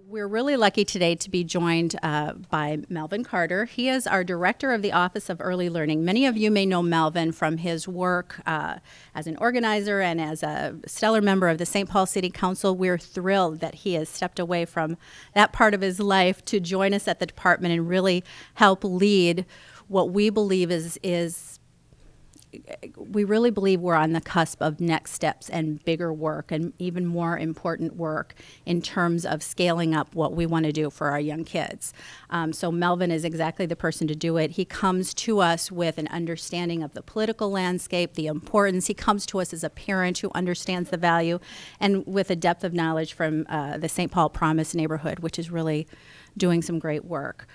We're really lucky today to be joined by Melvin Carter. He is our Director of the Office of Early Learning. Many of you may know Melvin from his work as an organizer and as a stellar member of the St. Paul City Council. We're thrilled that he has stepped away from that part of his life to join us at the department and really help lead what we believe we really believe we're on the cusp of next steps and bigger work and even more important work in terms of scaling up what we want to do for our young kids. So Melvin is exactly the person to do it. He comes to us with an understanding of the political landscape, the importance. He comes to us as a parent who understands the value and with a depth of knowledge from the St. Paul Promise neighborhood, which is really doing some great work.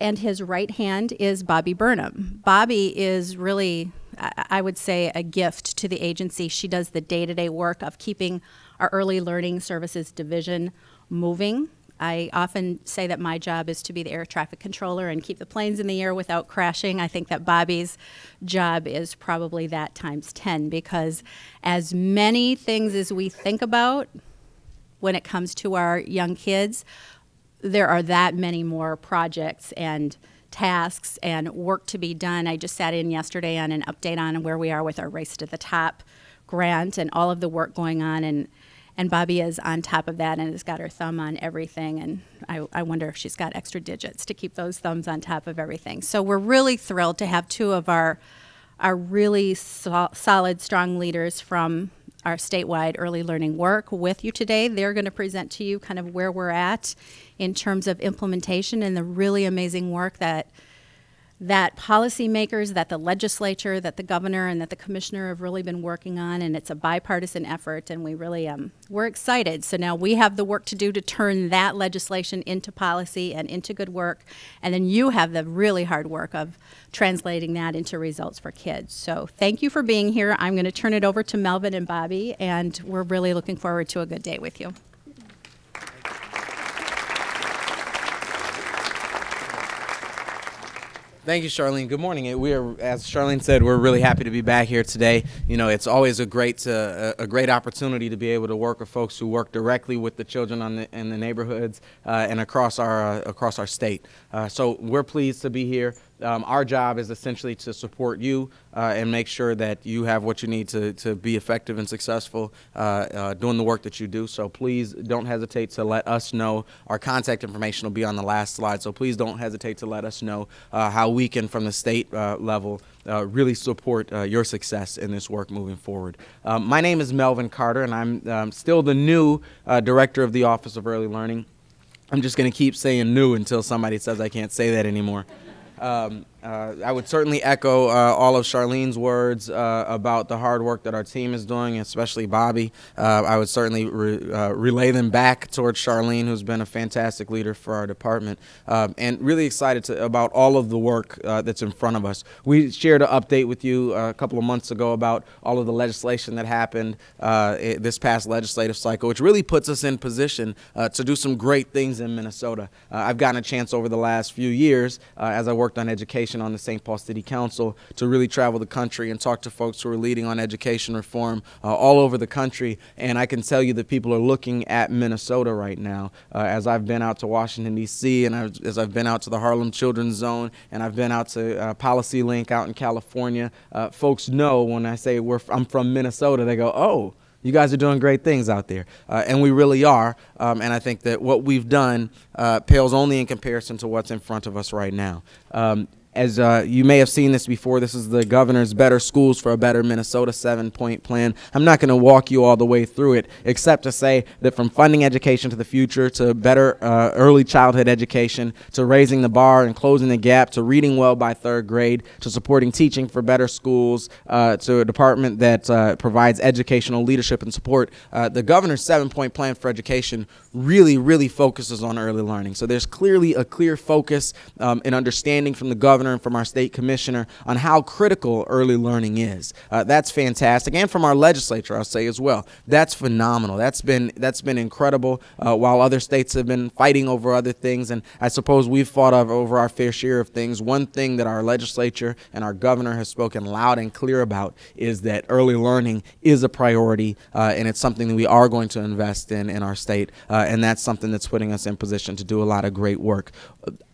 And his right hand is Bobbie Burnham. Bobbie is really, I would say, a gift to the agency. She does the day-to-day work of keeping our early learning services division moving. I often say that my job is to be the air traffic controller and keep the planes in the air without crashing. I think that Bobbie's job is probably that times 10, because as many things as we think about when it comes to our young kids, there are that many more projects and tasks and work to be done. I just sat in yesterday on an update on where we are with our Race to the Top grant and all of the work going on, and Bobbie is on top of that and has got her thumb on everything, and I wonder if she's got extra digits to keep those thumbs on top of everything. So we're really thrilled to have two of our really solid, strong leaders from our statewide early learning work with you today. They're going to present to you kind of where we're at in terms of implementation and the really amazing work that policymakers, that the legislature, that the governor, and that the commissioner have really been working on, and it's a bipartisan effort, and we really, we're excited. So now we have the work to do to turn that legislation into policy and into good work, and then you have the really hard work of translating that into results for kids. So thank you for being here. I'm going to turn it over to Melvin and Bobbie, and we're really looking forward to a good day with you. Thank you, Charlene. Good morning. As Charlene said, we're really happy to be back here today. You know, it's always a great opportunity to be able to work with folks who work directly with the children in the neighborhoods and across our state. So we're pleased to be here. Our job is essentially to support you and make sure that you have what you need to be effective and successful doing the work that you do. So please don't hesitate to let us know. Our contact information will be on the last slide, so please don't hesitate to let us know how we can, from the state level, really support your success in this work moving forward. My name is Melvin Carter, and I'm still the new Director of the Office of Early Learning. I'm just going to keep saying new until somebody says I can't say that anymore. I would certainly echo all of Charlene's words about the hard work that our team is doing, especially Bobbie. I would certainly relay them back towards Charlene, who's been a fantastic leader for our department, and really excited about all of the work that's in front of us. We shared an update with you a couple of months ago about all of the legislation that happened this past legislative cycle, which really puts us in position to do some great things in Minnesota. I've gotten a chance over the last few years as I worked on education on the St. Paul City Council to really travel the country and talk to folks who are leading on education reform all over the country. And I can tell you that people are looking at Minnesota right now. As I've been out to Washington, D.C., and as I've been out to the Harlem Children's Zone, and I've been out to Policy Link out in California, folks know when I say I'm from Minnesota, they go, oh, you guys are doing great things out there, and we really are, and I think that what we've done pales only in comparison to what's in front of us right now. As you may have seen this before, this is the governor's Better Schools for a Better Minnesota 7-point plan. I'm not going to walk you all the way through it, except to say that from funding education to the future, to better early childhood education, to raising the bar and closing the gap, to reading well by 3rd grade, to supporting teaching for better schools, to a department that provides educational leadership and support, the governor's 7-point plan for education really focuses on early learning. So there's clearly a clear focus and understanding from the governor governor and from our state commissioner on how critical early learning is. That's fantastic. And from our legislature, I'll say as well. That's phenomenal. That's been incredible, while other states have been fighting over other things. And I suppose we've fought over our fair share of things. One thing that our legislature and our governor has spoken loud and clear about is that early learning is a priority, and it's something that we are going to invest in our state, and that's something that's putting us in position to do a lot of great work.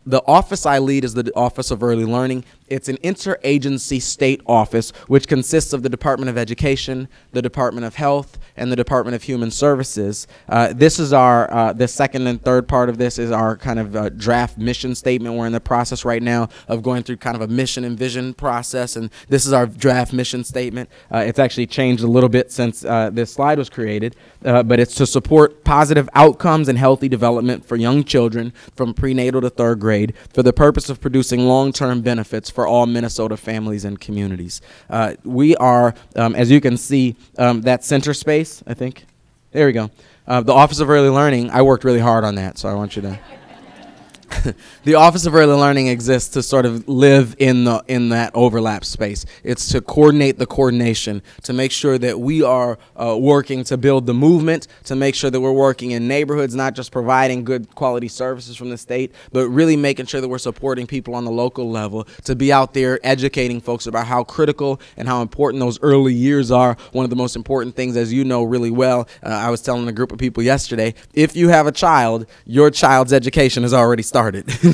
The office I lead is the Office of Early Learning. It's an interagency state office which consists of the Department of Education, the Department of Health, and the Department of Human Services. This is our, the second and third part of this is our kind of draft mission statement. We're in the process right now of going through kind of a mission and vision process, and this is our draft mission statement. It's actually changed a little bit since this slide was created, but it's to support positive outcomes and healthy development for young children from prenatal to third grade for the purpose of producing long-term benefits for all Minnesota families and communities. We are, as you can see, that center space, I think. There we go. The Office of Early Learning, I worked really hard on that, so I want you to... The Office of Early Learning exists to sort of live in that overlap space. It's to coordinate the coordination, to make sure that we are working to build the movement, to make sure that we're working in neighborhoods, not just providing good quality services from the state, but really making sure that we're supporting people on the local level, to be out there educating folks about how critical and how important those early years are. One of the most important things, as you know really well, I was telling a group of people yesterday, if you have a child, your child's education has already started.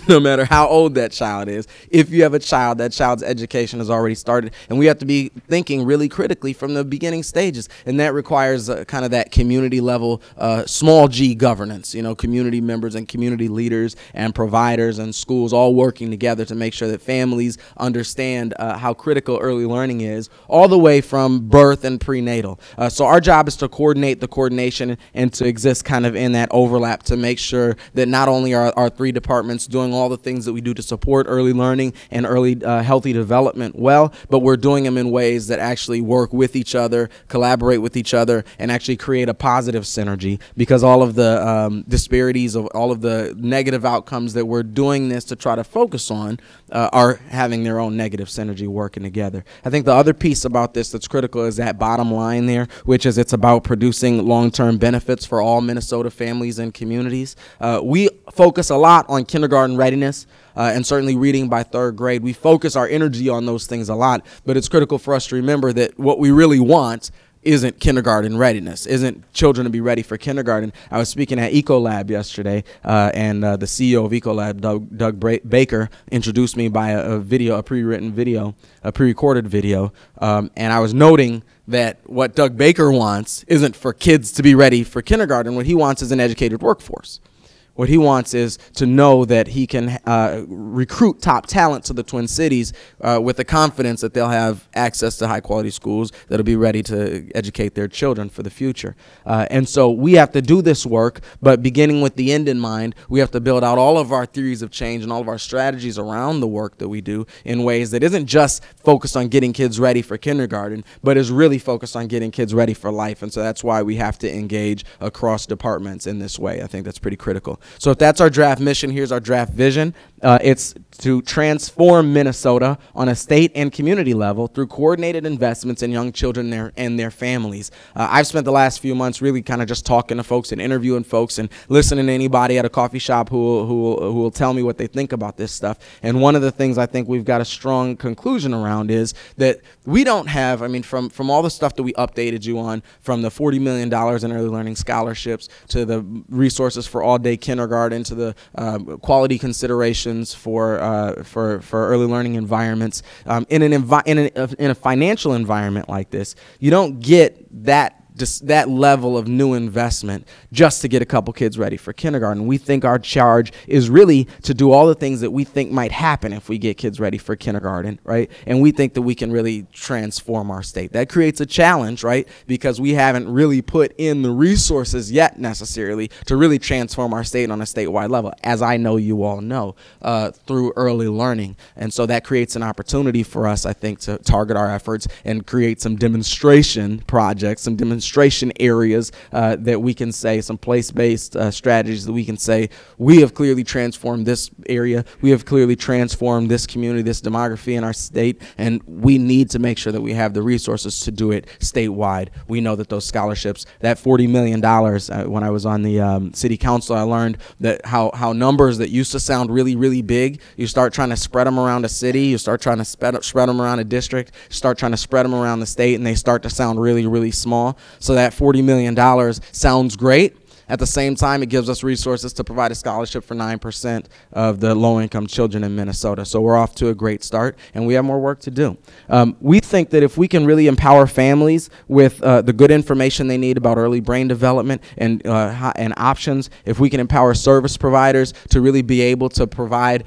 No matter how old that child is, if you have a child, that child's education has already started, and we have to be thinking really critically from the beginning stages, and that requires kind of that community level, small g governance, you know, community members and community leaders and providers and schools all working together to make sure that families understand how critical early learning is, all the way from birth and prenatal. So our job is to coordinate the coordination and to exist kind of in that overlap to make sure that not only are our three departments doing all the things that we do to support early learning and early healthy development well, but we're doing them in ways that actually work with each other, collaborate with each other, and actually create a positive synergy, because all of the disparities of all of the negative outcomes that we're doing this to try to focus on are having their own negative synergy working together. I think the other piece about this that's critical is that bottom line there, which is it's about producing long-term benefits for all Minnesota families and communities. We focus a lot on kindergarten readiness and certainly reading by third grade. We focus our energy on those things a lot, but it's critical for us to remember that what we really want isn't kindergarten readiness, isn't children to be ready for kindergarten. I was speaking at Ecolab yesterday, and the CEO of Ecolab, Doug Baker, introduced me by a pre-recorded video, and I was noting that what Doug Baker wants isn't for kids to be ready for kindergarten. What he wants is an educated workforce. What he wants is to know that he can recruit top talent to the Twin Cities with the confidence that they'll have access to high-quality schools that'll be ready to educate their children for the future. And so we have to do this work, but beginning with the end in mind, we have to build out all of our theories of change and all of our strategies around the work that we do in ways that isn't just focused on getting kids ready for kindergarten, but is really focused on getting kids ready for life. And so that's why we have to engage across departments in this way. I think that's pretty critical. So if that's our draft mission, here's our draft vision. It's to transform Minnesota on a state and community level through coordinated investments in young children and their families. I've spent the last few months really kind of just talking to folks and interviewing folks and listening to anybody at a coffee shop who will tell me what they think about this stuff. And one of the things I think we've got a strong conclusion around is that we don't have, I mean, from all the stuff that we updated you on, from the $40 million in early learning scholarships to the resources for all-day kindergarten to the quality considerations for early learning environments, in a financial environment like this, you don't get that level of new investment just to get a couple kids ready for kindergarten. We think our charge is really to do all the things that we think might happen if we get kids ready for kindergarten, right? And we think that we can really transform our state. That creates a challenge, right? Because we haven't really put in the resources yet necessarily to really transform our state on a statewide level, as I know you all know, through early learning. And so that creates an opportunity for us, I think, to target our efforts and create some demonstration projects, some demonstration demonstration areas that we can say, some place-based strategies that we can say, we have clearly transformed this area, we have clearly transformed this community, this demography in our state, and we need to make sure that we have the resources to do it statewide. We know that those scholarships, that $40 million, when I was on the city council, I learned that how numbers that used to sound really, really big, you start trying to spread them around a city, you start trying to spread them around a district, start trying to spread them around the state, and they start to sound really, really small. So that $40 million sounds great. At the same time, it gives us resources to provide a scholarship for 9% of the low-income children in Minnesota. So we're off to a great start, and we have more work to do. We think that if we can really empower families with the good information they need about early brain development and options, if we can empower service providers to really be able to provide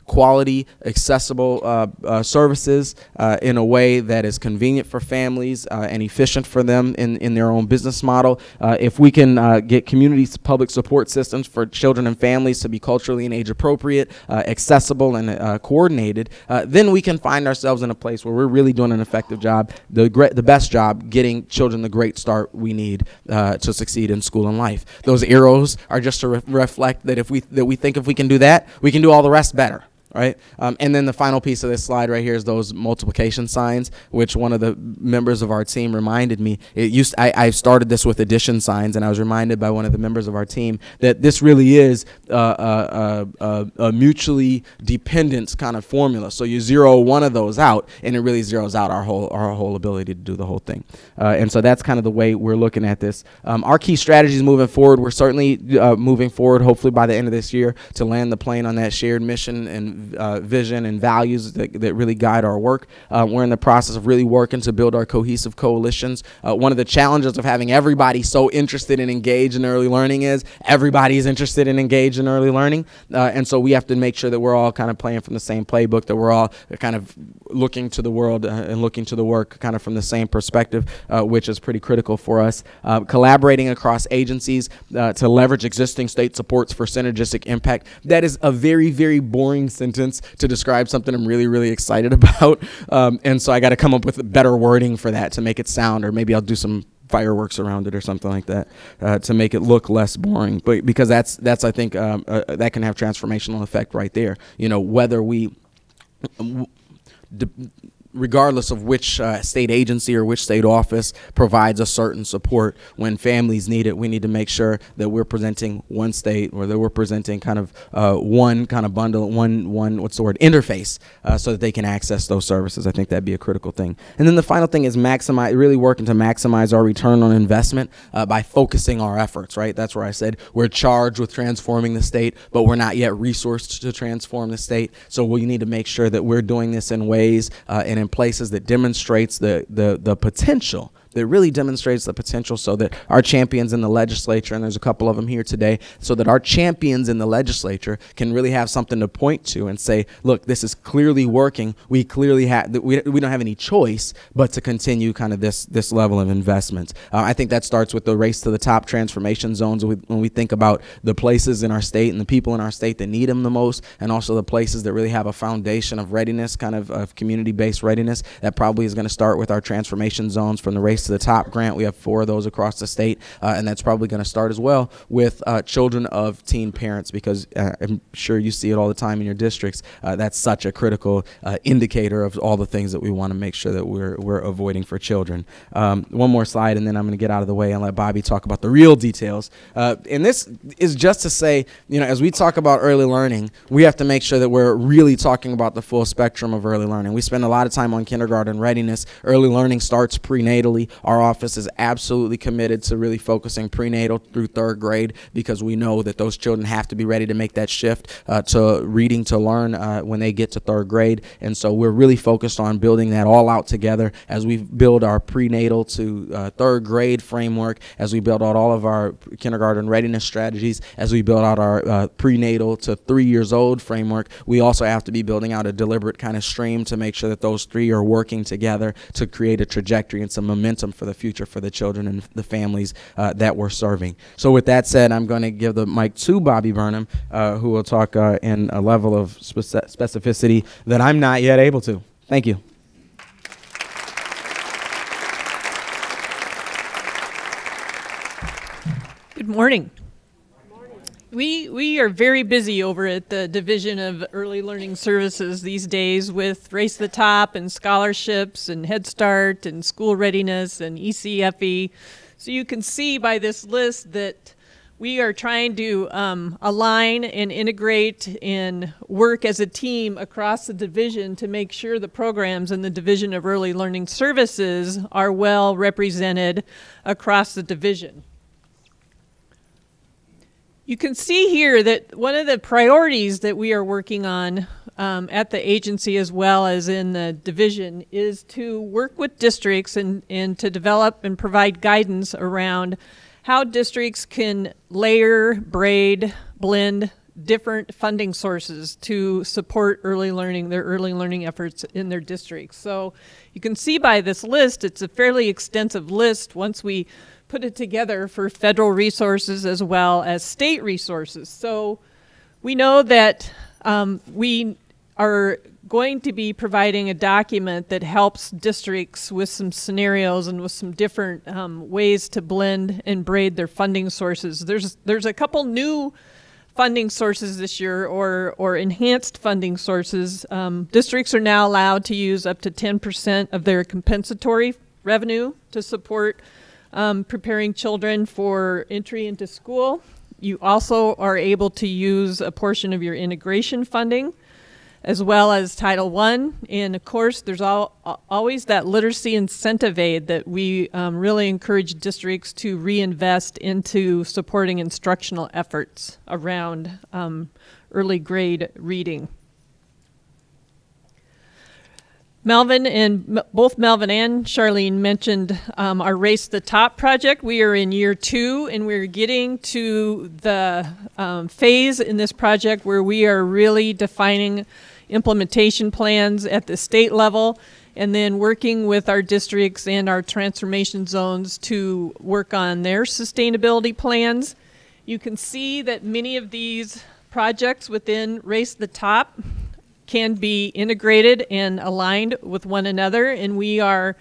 quality, accessible services in a way that is convenient for families and efficient for them in their own business model, if we can get community public support systems for children and families to be culturally and age appropriate, accessible, and coordinated, then we can find ourselves in a place where we're really doing an effective job, the best job, getting children the great start we need to succeed in school and life. Those arrows are just to reflect that we think if we can do that, we can do all the rest better. Right? And then the final piece of this slide right here is those multiplication signs, which one of the members of our team reminded me. I started this with addition signs, and I was reminded by one of the members of our team that this really is a mutually dependent kind of formula. So you zero one of those out, and it really zeroes out our whole ability to do the whole thing. And so that's kind of the way we're looking at this. Our key strategies moving forward, we're certainly moving forward, hopefully by the end of this year, to land the plane on that shared mission and vision and values that really guide our work. We're in the process of really working to build our cohesive coalitions. One of the challenges of having everybody so interested and engaged in early learning is everybody is interested and engaged in early learning. And so we have to make sure that we're all kind of playing from the same playbook, that we're all kind of looking to the world and looking to the work kind of from the same perspective, which is pretty critical for us. Collaborating across agencies to leverage existing state supports for synergistic impact. That is a very, very boring sentence to describe something I'm really, really excited about. And so I got to come up with better wording for that to make it sound, or maybe I'll do some fireworks around it or something like that to make it look less boring. But because that's I think that can have transformational effect right there. You know, whether we regardless of which state agency or which state office provides a certain support, when families need it, we need to make sure that we're presenting one state, or that we're presenting kind of one kind of bundle, one what's the word, interface, so that they can access those services. I think that'd be a critical thing. And then the final thing is really working to maximize our return on investment by focusing our efforts, right? That's where I said we're charged with transforming the state, but we're not yet resourced to transform the state. So we need to make sure that we're doing this in ways and in places that demonstrates the potential, that really demonstrates the potential, so that our champions in the legislature, and there's a couple of them here today, so that our champions in the legislature can really have something to point to and say, look, this is clearly working. We clearly have, we don't have any choice but to continue kind of this level of investment. I think that starts with the race to the top transformation zones when we think about the places in our state and the people in our state that need them the most, and also the places that really have a foundation of readiness, kind of community-based readiness. That probably is going to start with our transformation zones from the race to the top grant. We have 4 of those across the state, and that's probably going to start as well with children of teen parents, because I'm sure you see it all the time in your districts. That's such a critical indicator of all the things that we want to make sure that we're avoiding for children. One more slide, and then I'm going to get out of the way and let Bobbie talk about the real details. And this is just to say, you know, as we talk about early learning, we have to make sure that we're really talking about the full spectrum of early learning. We spend a lot of time on kindergarten readiness. Early learning starts prenatally. Our office is absolutely committed to really focusing prenatal through 3rd grade, because we know that those children have to be ready to make that shift to reading to learn when they get to 3rd grade. And so we're really focused on building that all out together as we build our prenatal to 3rd grade framework, as we build out all of our kindergarten readiness strategies, as we build out our prenatal to 3 years old framework. We also have to be building out a deliberate kind of stream to make sure that those 3 are working together to create a trajectory and some momentum for the future for the children and the families that we're serving. So with that said, I'm going to give the mic to Bobbie Burnham, who will talk in a level of specificity that I'm not yet able to. Thank you. Morning. We are very busy over at the Division of Early Learning Services these days with Race to the Top and scholarships and Head Start and school readiness and ECFE. So you can see by this list that we are trying to align and integrate and work as a team across the division to make sure the programs in the Division of Early Learning Services are well represented across the division. You can see here that one of the priorities that we are working on at the agency as well as in the division is to work with districts and to develop and provide guidance around how districts can layer, braid, blend different funding sources to support early learning, their early learning efforts in their districts. So you can see by this list, it's a fairly extensive list once we put it together for federal resources as well as state resources. So we know that we are going to be providing a document that helps districts with some scenarios and with some different ways to blend and braid their funding sources. There's a couple new funding sources this year or enhanced funding sources. Districts are now allowed to use up to 10% of their compensatory revenue to support preparing children for entry into school. You also are able to use a portion of your integration funding as well as Title I. And of course, there's always that literacy incentive aid that we really encourage districts to reinvest into supporting instructional efforts around early grade reading. Both Melvin and Charlene mentioned our Race to the Top project. We are in year 2 and we're getting to the phase in this project where we are really defining implementation plans at the state level and then working with our districts and our transformation zones to work on their sustainability plans. You can see that many of these projects within Race to the Top can be integrated and aligned with one another, and we are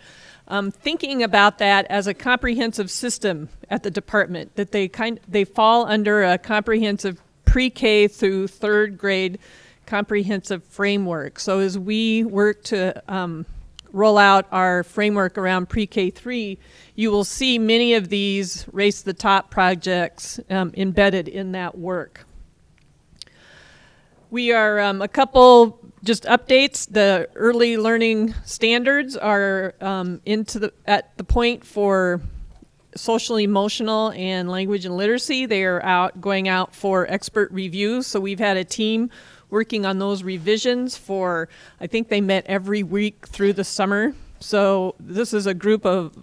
thinking about that as a comprehensive system at the department, that they fall under a comprehensive pre-K through 3rd grade comprehensive framework. So as we work to roll out our framework around pre-K3, you will see many of these Race to the Top projects embedded in that work. We are a couple just updates. The early learning standards are at the point for social emotional and language and literacy. They are going out for expert review. So we've had a team working on those revisions for, I think they met every week through the summer. So this is a group of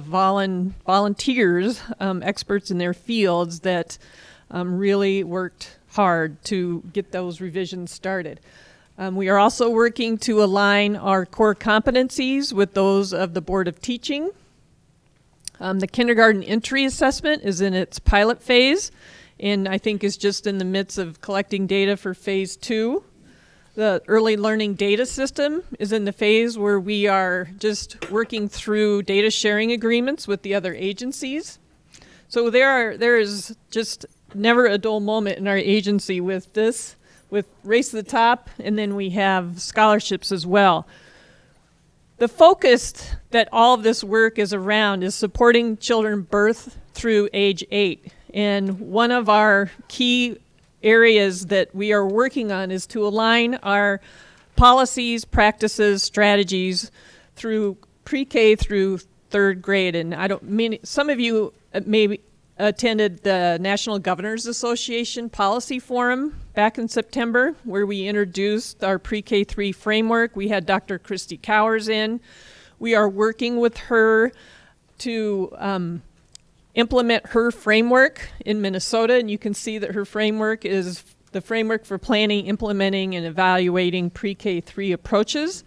volunteers, experts in their fields that really worked hard to get those revisions started. We are also working to align our core competencies with those of the Board of Teaching. The kindergarten entry assessment is in its pilot phase and I think is just in the midst of collecting data for phase 2. The early learning data system is in the phase where we are just working through data sharing agreements with the other agencies. So there is just never a dull moment in our agency with this, with Race to the Top, and then we have scholarships as well. The focus that all of this work is around is supporting children birth through age 8. And one of our key areas that we are working on is to align our policies, practices, strategies through pre-K through 3rd grade. And some of you maybe attended the National Governors Association Policy Forum back in September, where we introduced our pre-K3 framework. We had Dr. Christy Cowers in. We are working with her to implement her framework in Minnesota, and you can see that her framework is the framework for planning, implementing, and evaluating pre-K3 approaches.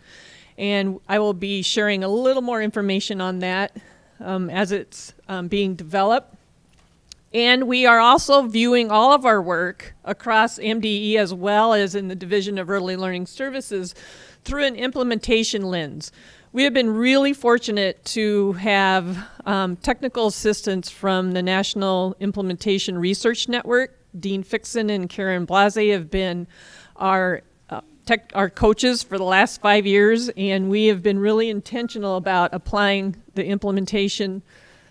And I will be sharing a little more information on that as it's being developed. And we are also viewing all of our work across MDE as well as in the Division of Early Learning Services through an implementation lens. We have been really fortunate to have technical assistance from the National Implementation Research Network. Dean Fixon and Karen Blase have been our coaches for the last 5 years, and we have been really intentional about applying the implementation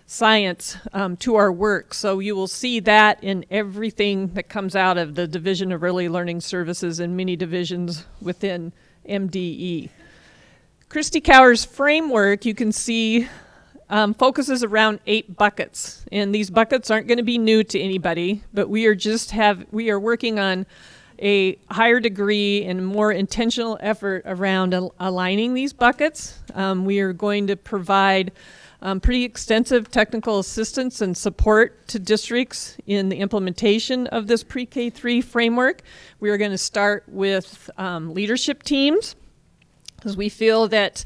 science to our work. So you will see that in everything that comes out of the Division of Early Learning Services and many divisions within MDE. Christy Cower's framework, you can see, focuses around 8 buckets, and these buckets aren't going to be new to anybody, but we are working on a higher degree and more intentional effort around aligning these buckets. We are going to provide pretty extensive technical assistance and support to districts in the implementation of this pre-K3 framework. We are going to start with leadership teams, because we feel that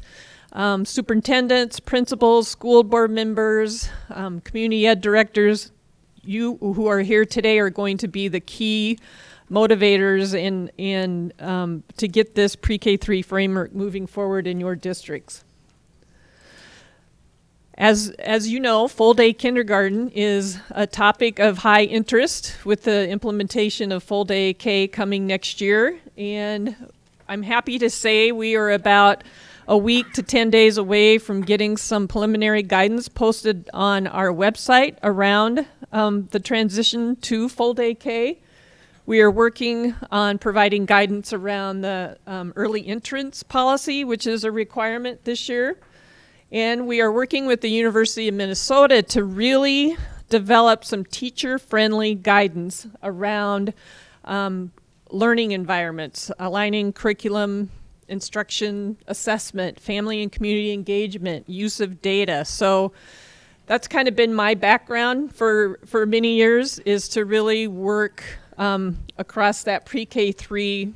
superintendents, principals, school board members, community ed directors, you who are here today are going to be the key motivators in to get this pre-K3 framework moving forward in your districts. As you know, full day kindergarten is a topic of high interest with the implementation of full day K coming next year, and I'm happy to say we are about a week to 10 days away from getting some preliminary guidance posted on our website around the transition to full day K. We are working on providing guidance around the early entrance policy, which is a requirement this year. And we are working with the University of Minnesota to really develop some teacher-friendly guidance around learning environments, aligning curriculum, instruction, assessment, family and community engagement, use of data. So that's kind of been my background for many years, is to really work across that pre-K3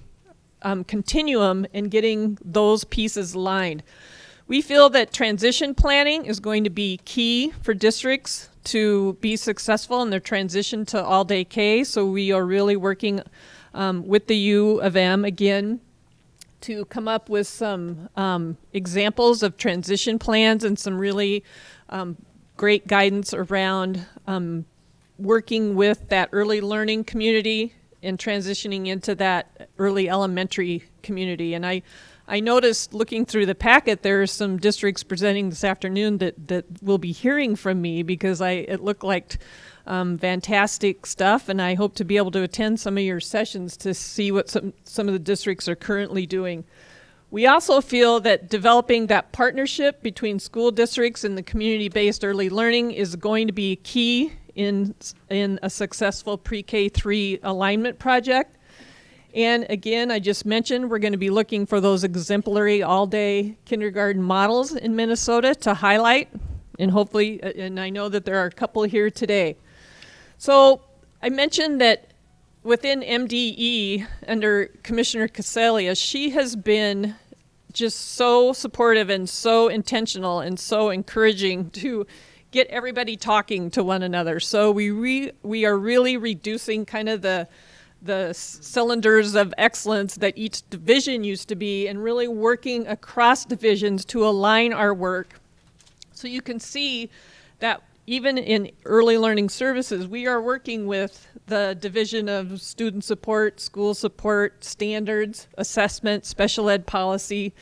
continuum and getting those pieces aligned. We feel that transition planning is going to be key for districts to be successful in their transition to all-day K, so we are really working with the U of M again to come up with some examples of transition plans and some really great guidance around working with that early learning community and transitioning into that early elementary community. And I noticed looking through the packet, there are some districts presenting this afternoon that will be hearing from me, because it looked like fantastic stuff, and I hope to be able to attend some of your sessions to see what some of the districts are currently doing. We also feel that developing that partnership between school districts and the community-based early learning is going to be key in a successful pre-K3 alignment project. And again, I just mentioned we're going to be looking for those exemplary all-day kindergarten models in Minnesota to highlight, and hopefully, and I know that there are a couple here today. So I mentioned that within MDE, under Commissioner Casellia, she has been just so supportive and so intentional and so encouraging to get everybody talking to one another. So we are really reducing kind of the cylinders of excellence that each division used to be, and really working across divisions to align our work. So you can see that even in early learning services, we are working with the Division of Student Support, School Support, Standards, Assessment, Special Ed Policy.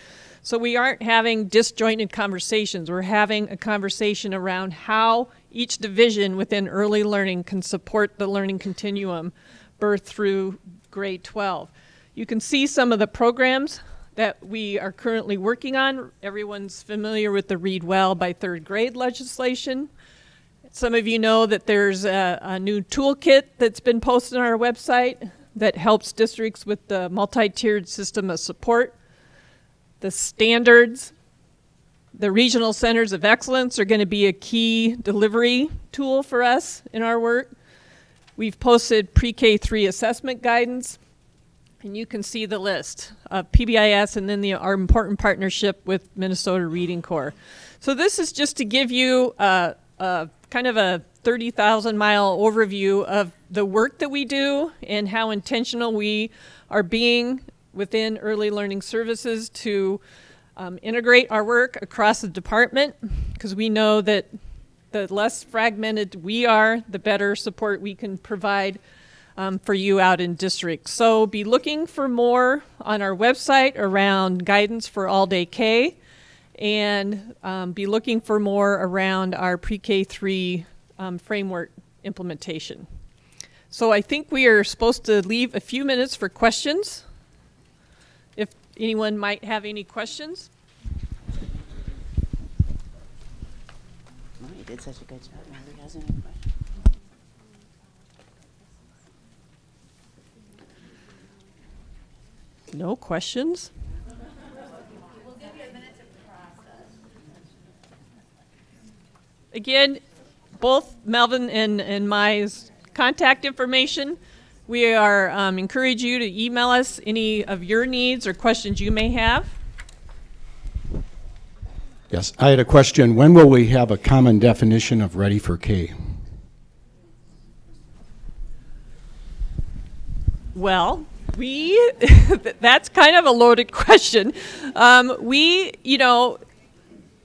So we aren't having disjointed conversations. We're having a conversation around how each division within early learning can support the learning continuum, birth through grade 12. You can see some of the programs that we are currently working on. Everyone's familiar with the Read Well by third grade legislation. Some of you know that there's a new toolkit that's been posted on our website that helps districts with the multi-tiered system of support. The standards, the regional centers of excellence are going to be a key delivery tool for us in our work. We've posted pre-K3 assessment guidance, and you can see the list of PBIS and then our important partnership with Minnesota Reading Corps. So this is just to give you a kind of a 30,000-mile overview of the work that we do and how intentional we are being within early learning services to integrate our work across the department, because we know that the less fragmented we are, the better support we can provide for you out in districts. So be looking for more on our website around guidance for all-day K, and be looking for more around our pre-K3 framework implementation. So I think we are supposed to leave a few minutes for questions, if anyone might have any questions. Oh, you did such a good job. Nobody has any questions. No questions? Again, both Melvin and my contact information. We are encourage you to email us any of your needs or questions you may have. Yes, I had a question. When will we have a common definition of ready for K? Well, that's kind of a loaded question.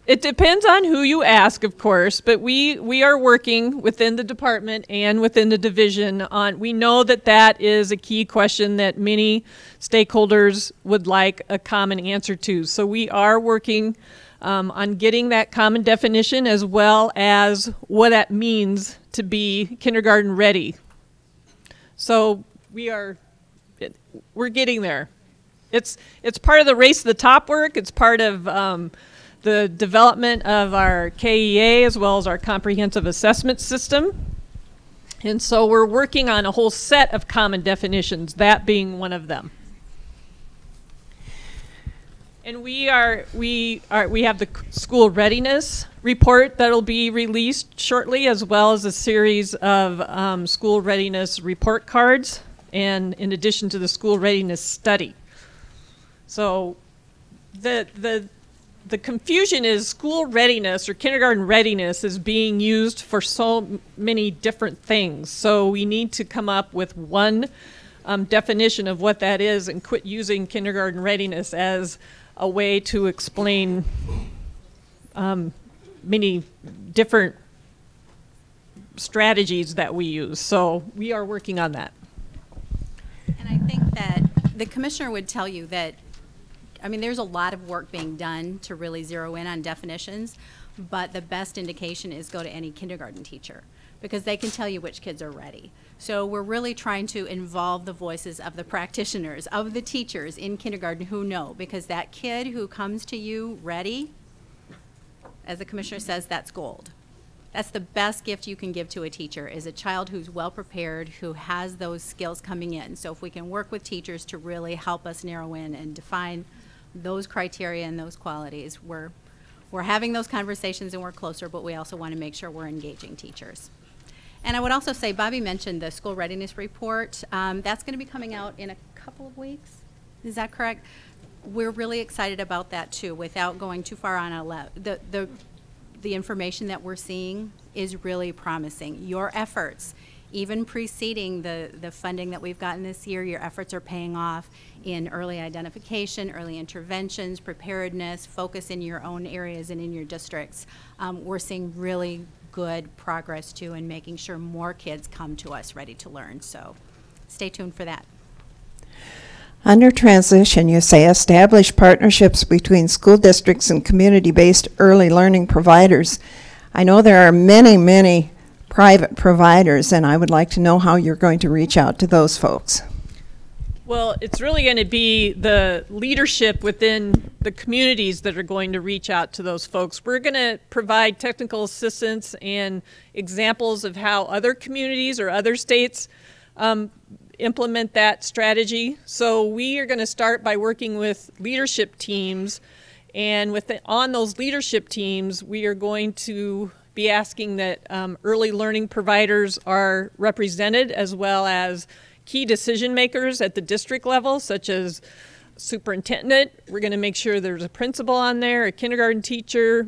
It depends on who you ask, of course, but we are working within the department and within the division on, we know that is a key question that many stakeholders would like a common answer to. So we are working on getting that common definition, as well as what that means to be kindergarten ready. So we're getting there. It's part of the race to the top work. It's part of the development of our KEA, as well as our comprehensive assessment system. And so we're working on a whole set of common definitions, that being one of them. And we have the school readiness report that'll be released shortly, as well as a series of school readiness report cards, and in addition to the school readiness study. So the confusion is school readiness or kindergarten readiness is being used for so many different things. So we need to come up with one definition of what that is, and quit using kindergarten readiness as a way to explain many different strategies that we use. So we are working on that. And I think that the commissioner would tell you that, I mean, there's a lot of work being done to really zero in on definitions, but the best indication is go to any kindergarten teacher, because they can tell you which kids are ready. So we're really trying to involve the voices of the practitioners, of the teachers in kindergarten who know, because that kid who comes to you ready, as the commissioner says, that's gold. That's the best gift you can give to a teacher, is a child who's well prepared, who has those skills coming in. So if we can work with teachers to really help us narrow in and define those criteria and those qualities, we're having those conversations and we're closer, but we also want to make sure we're engaging teachers. And I would also say, Bobbie mentioned the school readiness report. That's going to be coming out in a couple of weeks. Is that correct? We're really excited about that too, without going too far on the information that we're seeing is really promising. Your efforts, even preceding the funding that we've gotten this year, your efforts are paying off in early identification, early interventions, preparedness, focus in your own areas and in your districts. We're seeing really good progress too in making sure more kids come to us ready to learn. So stay tuned for that. Under transition, you say establish partnerships between school districts and community-based early learning providers. I know there are many, many private providers, and I would like to know how you're going to reach out to those folks. Well, it's really going to be the leadership within the communities that are going to reach out to those folks. We're going to provide technical assistance and examples of how other communities or other states implement that strategy. So we are going to start by working with leadership teams, and on those leadership teams, we are going to be asking that early learning providers are represented, as well as key decision makers at the district level, such as superintendent. We're going to make sure there's a principal on there, a kindergarten teacher,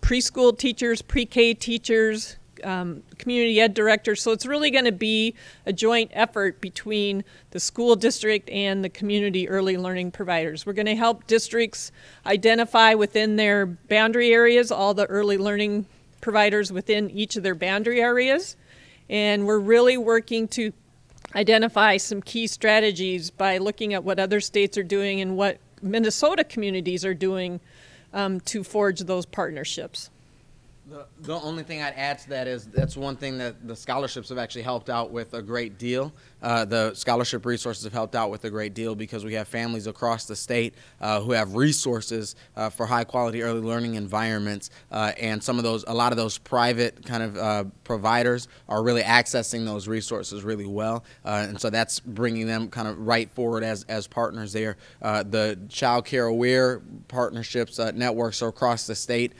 preschool teachers, pre-K teachers, community ed director. So it's really going to be a joint effort between the school district and the community early learning providers. We're going to help districts identify within their boundary areas all the early learning providers within each of their boundary areas. And we're really working to identify some key strategies by looking at what other states are doing and what Minnesota communities are doing to forge those partnerships. The only thing I'd add to that is that's one thing that the scholarships have actually helped out with a great deal. The scholarship resources have helped out with a great deal because we have families across the state who have resources for high quality early learning environments, and a lot of those private kind of providers are really accessing those resources really well, and so that's bringing them kind of right forward as partners there. The Child Care Aware partnerships networks across the state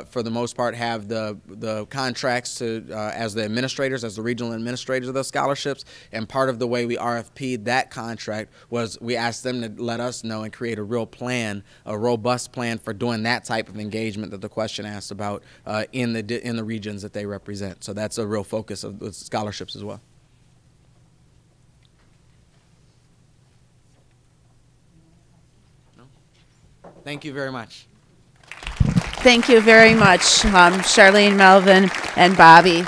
for the most part have the contracts to as the administrators, as the regional administrators of those scholarships, and part of the way we RFP'd that contract was we asked them to let us know and create a real plan, a robust plan for doing that type of engagement that the question asked about in the regions that they represent. So that's a real focus of the scholarships as well. No? Thank you very much. Thank you very much, Charlene, Melvin, and Bobbie.